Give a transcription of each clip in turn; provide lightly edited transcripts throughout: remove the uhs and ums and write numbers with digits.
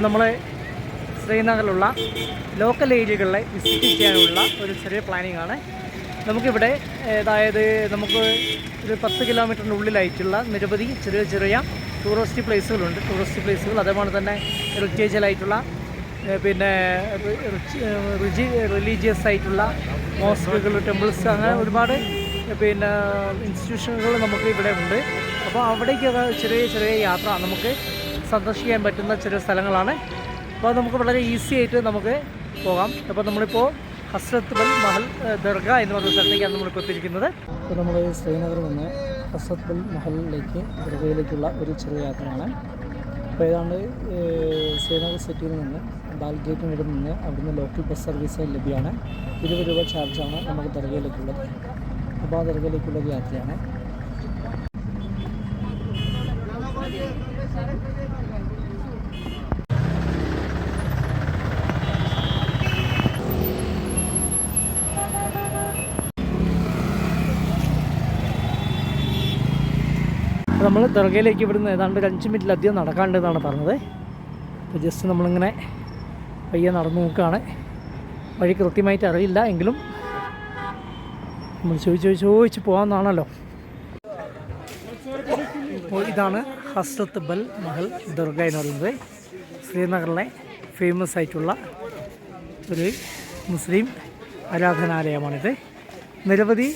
നമ്മളെ ശ്രീനഗറിലുള്ള local ഏരിയകളിലെ visit ചെയ്യാനുള്ള ഒരു ചെറിയ പ്ലാനിങ് ആണ് നമുക്കിവിടെ. അതായത് നമുക്ക് ഒരു 10 കിലോമീറ്ററിൻ്റെ ഉള്ളിലായിട്ടുള്ള നിരവധി ചെറിയ ചെറിയ ടൂറിസ്റ്റ് പ്ലേസുകളുണ്ട്. ടൂറിസ്റ്റ് പ്ലേസുകൾ അതേപോലെ തന്നെ റിലീജിയലായിട്ടുള്ള പിന്നെ റിലീജിയസ് ആയിട്ടുള്ള മോസ്കുകൾ, ടെമ്പിൾസ്, അങ്ങനെ ഒരുപാട് പിന്നെ ഇൻസ്റ്റിറ്റ്യൂഷനുകൾ നമുക്ക് ഇവിടെ ഉണ്ട്. അപ്പോൾ അവിടേക്കൊക്കെ ചെറിയ ചെറിയ യാത്ര നമുക്ക് സന്ദർശിക്കാൻ പറ്റുന്ന ചെറിയ സ്ഥലങ്ങളാണ്. അപ്പോൾ നമുക്ക് വളരെ ഈസി ആയിട്ട് നമുക്ക് പോകാം. അപ്പോൾ നമ്മളിപ്പോൾ ഹസ്രത്ത് ബൽ മഹൽ ദർഗ എന്ന് പറഞ്ഞ സ്ഥലത്തേക്കാണ് നമ്മളിപ്പോൾ എത്തിയിരിക്കുന്നത്. അപ്പോൾ നമ്മൾ ശ്രീനഗറിൽ നിന്ന് ഹസ്രത്ത് ബൽ മഹലിലേക്ക് ദർഗയിലേക്കുള്ള ഒരു ചെറിയ യാത്രയാണ്. അപ്പോൾ ഏതാണ്ട് ശ്രീനഗർ സിറ്റിയിൽ നിന്ന് ബാൽഗേറ്റിനിടെ നിന്ന് അവിടുന്ന് ലോക്കൽ ബസ് സർവീസ് ലഭ്യമാണ്. 20 രൂപ ചാർജാണ് നമുക്ക് ദർഗയിലേക്കുള്ളത്. അപ്പോൾ ആ ദർഗയിലേക്കുള്ളൊരു യാത്രയാണ്. നമ്മൾ ദർഗയിലേക്ക് ഇവിടുന്ന് ഏതാണ്ട് ഒരു 5 മിനിറ്റിലധികം നടക്കാണ്ടെന്നാണ് പറഞ്ഞത്. അപ്പോൾ ജസ്റ്റ് നമ്മളിങ്ങനെ പയ്യെ നടന്നു നോക്കുകയാണ്. വഴി കൃത്യമായിട്ട് അറിയില്ല, എങ്കിലും നമ്മൾ ചോദിച്ച് പോകാമെന്നാണല്ലോ. അപ്പോൾ ഇതാണ് ഹസ്രത്ത് ബൽ മഹൽ ദർഗ എന്ന് പറയുന്നത്. ശ്രീനഗറിലെ ഫേമസ് ആയിട്ടുള്ള ഒരു മുസ്ലിം ആരാധനാലയമാണിത്. നിരവധി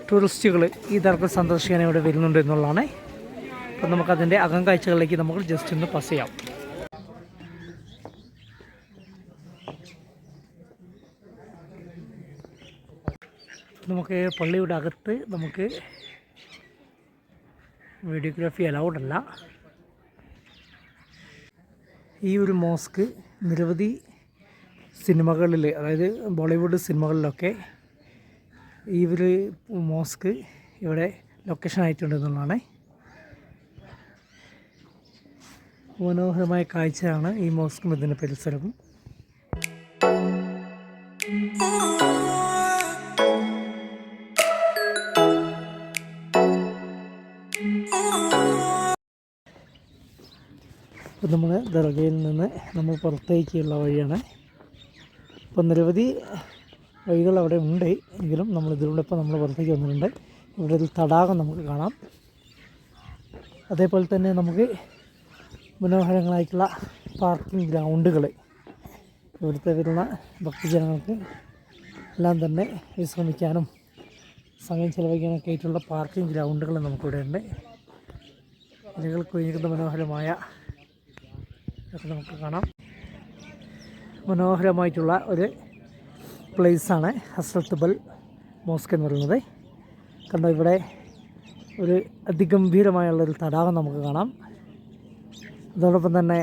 ടൂറിസ്റ്റുകൾ ഈ ദർഗ സന്ദർശിക്കാൻ ഇവിടെ വരുന്നുണ്ട് എന്നുള്ളതാണ്. അപ്പോൾ നമുക്കതിൻ്റെ അകം കാഴ്ചകളിലേക്ക് നമുക്ക് ജസ്റ്റ് ഒന്ന് പാസ് ചെയ്യാം. നമുക്ക് പള്ളിയുടെ അകത്ത് നമുക്ക് വീഡിയോഗ്രാഫി അലൗഡ് അല്ല. ഈ ഒരു മോസ്ക് നിരവധി സിനിമകളിൽ, അതായത് ബോളിവുഡ് സിനിമകളിലൊക്കെ ഈ ഒരു മോസ്ക് ഇവിടെ ലൊക്കേഷൻ ആയിട്ടുണ്ടെന്നുള്ളതാണ്. മനോഹരമായ കാഴ്ചയാണ് ഈ മോസ്കും ഇതിൻ്റെ പരിസരവും. അപ്പോൾ നമ്മൾ ദർഗയിൽ നിന്ന് നമ്മൾ പുറത്തേക്കുള്ള വഴിയാണ്. അപ്പോൾ നിരവധി വഴികൾ അവിടെ ഉണ്ട്, എങ്കിലും നമ്മൾ ഇതിലൂടെ ഇപ്പോൾ നമ്മൾ പുറത്തേക്ക് വന്നിട്ടുണ്ട്. ഇവിടെ ഒരു തടാകം നമുക്ക് കാണാം. അതേപോലെ തന്നെ നമുക്ക് മനോഹരങ്ങളായിട്ടുള്ള പാർക്കിംഗ് ഗ്രൗണ്ടുകൾ, ഇവിടുത്തെ വരുന്ന ഭക്തജനങ്ങൾക്ക് എല്ലാം തന്നെ വിശ്രമിക്കാനും സമയം ചെലവഴിക്കാനൊക്കെ ആയിട്ടുള്ള പാർക്കിംഗ് ഗ്രൗണ്ടുകൾ നമുക്കിവിടെ ഉണ്ട്. ഇലകൾക്ക് ഒഴുകുന്ന മനോഹരമായ ഒക്കെ നമുക്ക് കാണാം. മനോഹരമായിട്ടുള്ള ഒരു പ്ലേസാണ് ഹസ്രത്ത് ബൽ മോസ്ക് എന്ന് പറയുന്നത്. കണ്ടോ, ഇവിടെ ഒരു അതിഗംഭീരമായുള്ളൊരു തടാകം നമുക്ക് കാണാം. അതോടൊപ്പം തന്നെ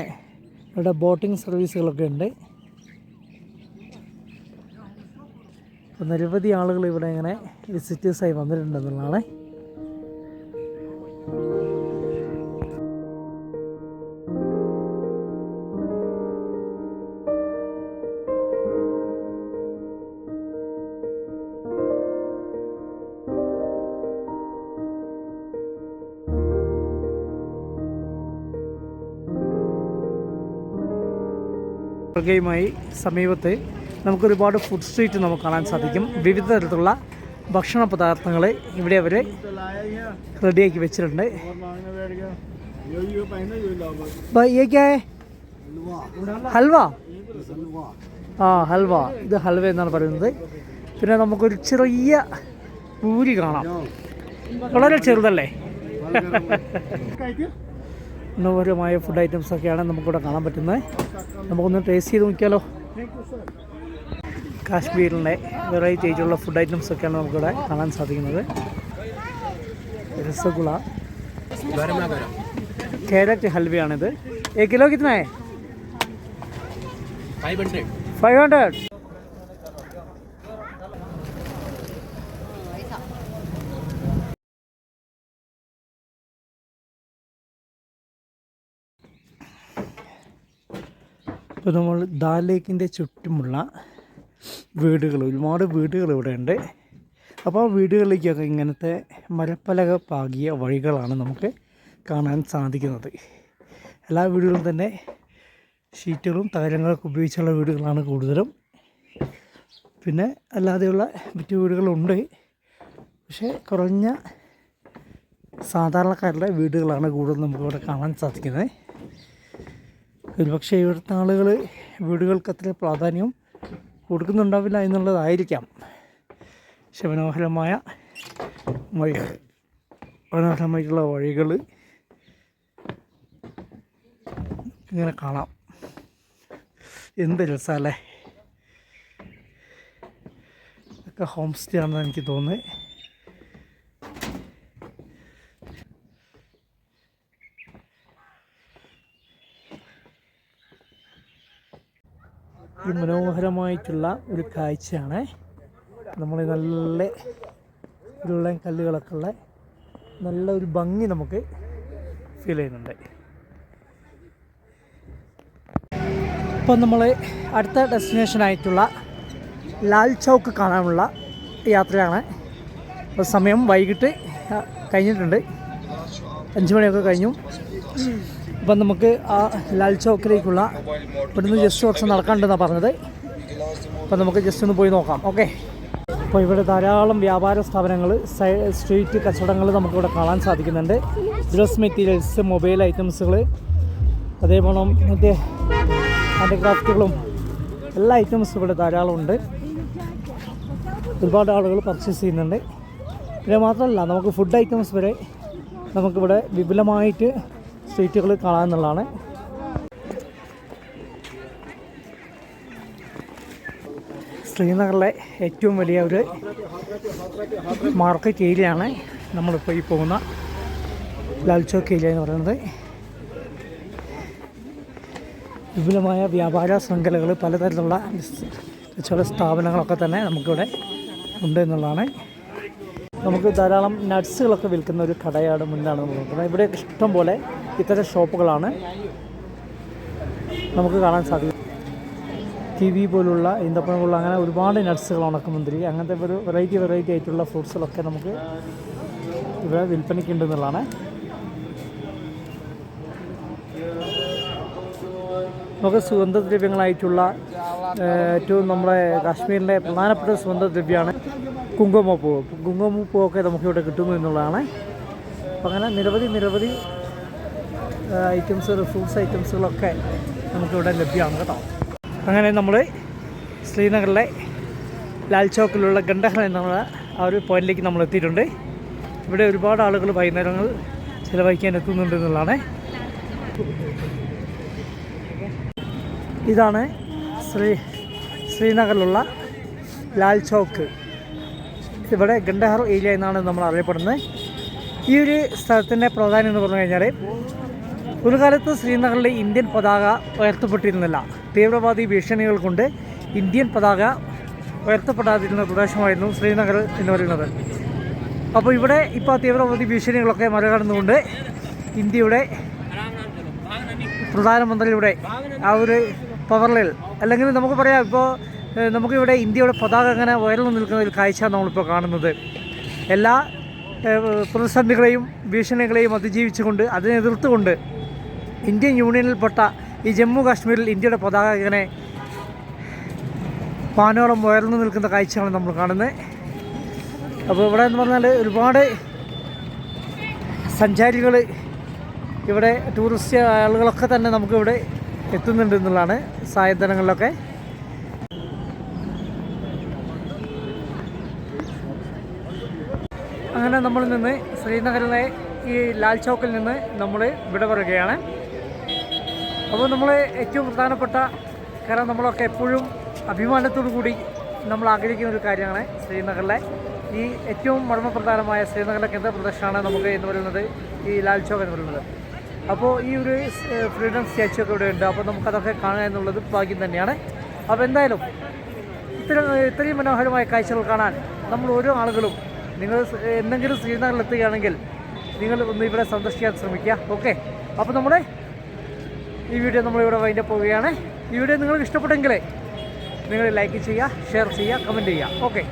ഇവിടെ ബോട്ടിംഗ് സർവീസുകളൊക്കെ ഉണ്ട്. അപ്പോൾ നിരവധി ആളുകൾ ഇവിടെ ഇങ്ങനെ വിസിറ്റേഴ്സായി വന്നിട്ടുണ്ടെന്നുള്ളതാണ്. ദർഗയുമായി സമീപത്ത് നമുക്കൊരുപാട് ഫുഡ് സ്ട്രീറ്റ് നമുക്ക് കാണാൻ സാധിക്കും. വിവിധ തരത്തിലുള്ള ഭക്ഷണ പദാർത്ഥങ്ങൾ ഇവിടെ അവർ റെഡിയാക്കി വെച്ചിട്ടുണ്ട്. ഹൽവ, ഹൽവ, ഇത് ഹൽവ എന്നാണ് പറയുന്നത്. പിന്നെ നമുക്കൊരു ചെറിയ പൂരി കാണാം, വളരെ ചെറുതല്ലേ. മനോഹരമായ ഫുഡ് ഐറ്റംസൊക്കെയാണ് നമുക്കിവിടെ കാണാൻ പറ്റുന്നത്. നമുക്കൊന്ന് ടേസ്റ്റ് ചെയ്ത് നോക്കിയാലോ. കാശ്മീരിലെ വെറൈറ്റി ആയിട്ടുള്ള ഫുഡ് ഐറ്റംസൊക്കെയാണ് നമുക്കിവിടെ കാണാൻ സാധിക്കുന്നത്. രസഗുള, ക്യാരറ്റ് ഹൽവയാണിത്. 1 കിലോ കിतना है? 500. ഇപ്പോൾ നമ്മൾ ദാൽ ലേക്കിൻ്റെ ചുറ്റുമുള്ള വീടുകൾ, ഒരുപാട് വീടുകൾ ഇവിടെ ഉണ്ട്. അപ്പോൾ ആ വീടുകളിലേക്കൊക്കെ ഇങ്ങനത്തെ മരപ്പലക പാകിയ വഴികളാണ് നമുക്ക് കാണാൻ സാധിക്കുന്നത്. എല്ലാ വീടുകളും തന്നെ ഷീറ്റുകളും തകരങ്ങളൊക്കെ ഉപയോഗിച്ചുള്ള വീടുകളാണ് കൂടുതലും. പിന്നെ അല്ലാതെയുള്ള മറ്റു വീടുകളുണ്ട്, പക്ഷേ കുറഞ്ഞ സാധാരണക്കാരുടെ വീടുകളാണ് കൂടുതൽ നമുക്കിവിടെ കാണാൻ സാധിക്കുന്നത്. ഒരുപക്ഷെ ഇവിടുത്തെ ആളുകൾ വീടുകൾക്ക് അത്ര പ്രാധാന്യം കൊടുക്കുന്നുണ്ടാവില്ല എന്നുള്ളതായിരിക്കാം. പക്ഷെ മനോഹരമായിട്ടുള്ള വഴികൾ ഇങ്ങനെ കാണാം. എന്ത് രസമല്ലേ! ഇതൊക്കെ ഹോം സ്റ്റേ ആണെന്ന് എനിക്ക് തോന്നുന്നത്. ഈ മനോഹരമായിട്ടുള്ള ഒരു കാഴ്ചയാണ്. നമ്മൾ നല്ല ഉരുളൻ കല്ലുകളൊക്കെ ഉള്ള നല്ല ഒരു ഭംഗി നമുക്ക് ഫീൽ ചെയ്യുന്നുണ്ട്. ഇപ്പം നമ്മൾ അടുത്ത ഡെസ്റ്റിനേഷനായിട്ടുള്ള ലാൽ ചൗക്ക് കാണാനുള്ള യാത്രയാണ്. ഇപ്പോൾ സമയം വൈകിട്ട് കഴിഞ്ഞിട്ടുണ്ട്, 5 മണിയൊക്കെ കഴിഞ്ഞു. അപ്പം നമുക്ക് ആ ലാൽ ചൗക്കിലേക്കുള്ള ഇവിടുന്ന് ജസ്റ്റ് കുറച്ച് നടക്കാനുണ്ടെന്നാണ് പറഞ്ഞത്. അപ്പം നമുക്ക് ജസ്റ്റ് ഒന്ന് പോയി നോക്കാം. ഓക്കെ. അപ്പോൾ ഇവിടെ ധാരാളം വ്യാപാര സ്ഥാപനങ്ങൾ, സ്ട്രീറ്റ് കച്ചവടങ്ങൾ നമുക്കിവിടെ കാണാൻ സാധിക്കുന്നുണ്ട്. ഡ്രസ് മെറ്റീരിയൽസ്, മൊബൈൽ ഐറ്റംസുകൾ, അതേപോലെ മറ്റേ ഹാൻഡിക്രാഫ്റ്റുകളും എല്ലാ ഐറ്റംസും ഇവിടെ ധാരാളം ഉണ്ട്. ഒരുപാട് ആളുകൾ പർച്ചേസ് ചെയ്യുന്നുണ്ട്. പിന്നെ മാത്രമല്ല, നമുക്ക് ഫുഡ് ഐറ്റംസ് വരെ നമുക്കിവിടെ വിപുലമായിട്ട് സ്ട്രീറ്റുകൾ കാണാമെന്നുള്ളതാണ്. ശ്രീനഗറിലെ ഏറ്റവും വലിയ ഒരു മാർക്കറ്റ് ഏരിയയാണ് നമ്മളിപ്പോൾ ഈ പോകുന്ന ലാൽ ചൗക്ക് ഏരിയ എന്ന് പറയുന്നത്. വിപുലമായ വ്യാപാര ശൃംഖലകൾ, പലതരത്തിലുള്ള കച്ചവട സ്ഥാപനങ്ങളൊക്കെ തന്നെ നമുക്കിവിടെ ഉണ്ട് എന്നുള്ളതാണ്. നമുക്ക് ധാരാളം നട്ട്സുകളൊക്കെ വിൽക്കുന്ന ഒരു കടയാണ് മുന്നിലാണ് നമ്മൾ നോക്കുന്നത്. ഇവിടെ ഇഷ്ടം പോലെ ഇത്തരം ഷോപ്പുകളാണ് നമുക്ക് കാണാൻ സാധിക്കും. കിവി പോലുള്ള, ഈന്തപ്പഴം പോലുള്ള അങ്ങനെ ഒരുപാട് നട്ട്സുകൾ, ഉണക്കമുന്തിരി, അങ്ങനത്തെ ഒരു വെറൈറ്റി ആയിട്ടുള്ള ഫ്രൂട്ട്സുകളൊക്കെ നമുക്ക് ഇവിടെ വിൽപ്പനയ്ക്കുണ്ടെന്നുള്ളതാണ്. നമുക്ക് സുഗന്ധദ്രവ്യങ്ങളായിട്ടുള്ള ഏറ്റവും നമ്മുടെ കാശ്മീരിൻ്റെ പ്രധാനപ്പെട്ട സുഗന്ധദ്രവ്യമാണ് കുങ്കുമപ്പൂവൊക്കെ നമുക്കിവിടെ കിട്ടുന്നു എന്നുള്ളതാണ്. അപ്പം അങ്ങനെ നിരവധി ഐറ്റംസ്, ഫ്രൂട്ട്സ് ഐറ്റംസുകളൊക്കെ നമുക്കിവിടെ ലഭ്യമാണ് കേട്ടോ. അങ്ങനെ നമ്മൾ ശ്രീനഗറിലെ ലാൽ ചൗക്കിലുള്ള ഗണ്ടഹർ എന്നുള്ള ആ ഒരു പോയിന്റിലേക്ക് നമ്മൾ എത്തിയിട്ടുണ്ട്. ഇവിടെ ഒരുപാട് ആളുകൾ വൈകുന്നേരങ്ങൾ ചിലവഴിക്കാൻ എത്തുന്നുണ്ട് എന്നുള്ളതാണ്. ഇതാണ് ശ്രീനഗറിലുള്ള ലാൽ ചൗക്ക്. ഇവിടെ ഗണ്ടഹർ ഏരിയ എന്നാണ് നമ്മൾ അറിയപ്പെടുന്നത്. ഈ ഒരു സ്ഥലത്തിൻ്റെ പ്രാധാന്യം എന്ന് പറഞ്ഞു കഴിഞ്ഞാൽ, ഒരു കാലത്ത് ശ്രീനഗറിൽ ഇന്ത്യൻ പതാക ഉയർത്തപ്പെട്ടിരുന്നില്ല. തീവ്രവാദി ഭീഷണികൾ കൊണ്ട് ഇന്ത്യൻ പതാക ഉയർത്തപ്പെടാതിരുന്ന പ്രദേശമായിരുന്നു ശ്രീനഗർ എന്ന് പറയുന്നത്. അപ്പോൾ ഇവിടെ ഇപ്പോൾ തീവ്രവാദി ഭീഷണികളൊക്കെ മറികടന്നുകൊണ്ട് ഇന്ത്യയുടെ പ്രധാനമന്ത്രിയുടെ ആ ഒരു പവറിൽ, അല്ലെങ്കിൽ നമുക്ക് പറയാം, ഇപ്പോൾ നമുക്കിവിടെ ഇന്ത്യയുടെ പതാക അങ്ങനെ ഉയർന്നു നിൽക്കുന്ന ഒരു കാഴ്ച നമ്മളിപ്പോൾ കാണുന്നത്. എല്ലാ പ്രതിസന്ധികളെയും ഭീഷണികളെയും അതിജീവിച്ചുകൊണ്ട്, അതിനെ എതിർത്തുകൊണ്ട് ഇന്ത്യൻ യൂണിയനിൽപ്പെട്ട ഈ ജമ്മു കാശ്മീരിൽ ഇന്ത്യയുടെ പതാക ഇങ്ങനെ പാനോളം ഉയർന്നു നിൽക്കുന്ന കാഴ്ചയാണ് നമ്മൾ കാണുന്നത്. അപ്പോൾ ഇവിടെ എന്ന് പറഞ്ഞാൽ ഒരുപാട് സഞ്ചാരികൾ, ഇവിടെ ടൂറിസ്റ്റ് ആളുകളൊക്കെ തന്നെ നമുക്കിവിടെ എത്തുന്നുണ്ട് എന്നുള്ളതാണ് സായന്തനങ്ങളിലൊക്കെ. അങ്ങനെ നമ്മൾ നിന്ന് ശ്രീനഗറിലെ ഈ ലാൽ ചൗക്കിൽ നിന്ന് നമ്മൾ വിട പറയുകയാണ്. അപ്പോൾ നമ്മൾ ഏറ്റവും പ്രധാനപ്പെട്ട, കാരണം നമ്മളൊക്കെ എപ്പോഴും അഭിമാനത്തോടു കൂടി നമ്മൾ ആഗ്രഹിക്കുന്ന ഒരു കാര്യമാണ് ശ്രീനഗറിലെ ഈ ഏറ്റവും മർമ്മപ്രധാനമായ ശ്രീനഗറിലെ കേന്ദ്രപ്രദേശമാണ് നമുക്ക് എന്ന് പറയുന്നത് ഈ ലാൽ ചൗക്ക് എന്ന് പറയുന്നത്. അപ്പോൾ ഈ ഒരു ഫ്രീഡം സ്റ്റാച്ചു ഒക്കെ ഇവിടെ ഉണ്ട്. അപ്പോൾ നമുക്കതൊക്കെ കാണുക എന്നുള്ളത് ഭാഗ്യം തന്നെയാണ്. അപ്പോൾ എന്തായാലും ഇത്രയും മനോഹരമായ കാഴ്ചകൾ കാണാൻ നമ്മൾ ഓരോ ആളുകളും, നിങ്ങൾ എന്തെങ്കിലും ശ്രീനഗറിലെത്തുകയാണെങ്കിൽ നിങ്ങൾ ഒന്ന് ഇവിടെ സന്ദർശിക്കാൻ ശ്രമിക്കുക. ഓക്കെ. അപ്പോൾ നമ്മുടെ ഈ വീഡിയോ നമ്മളിവിടെ വൈൻഡപ്പ് പോവുകയാണ്. ഈ വീഡിയോ നിങ്ങൾക്ക് ഇഷ്ടപ്പെട്ടെങ്കിൽ നിങ്ങൾ ലൈക്ക് ചെയ്യുക, ഷെയർ ചെയ്യുക, കമൻറ്റ് ചെയ്യുക. ഓക്കെ.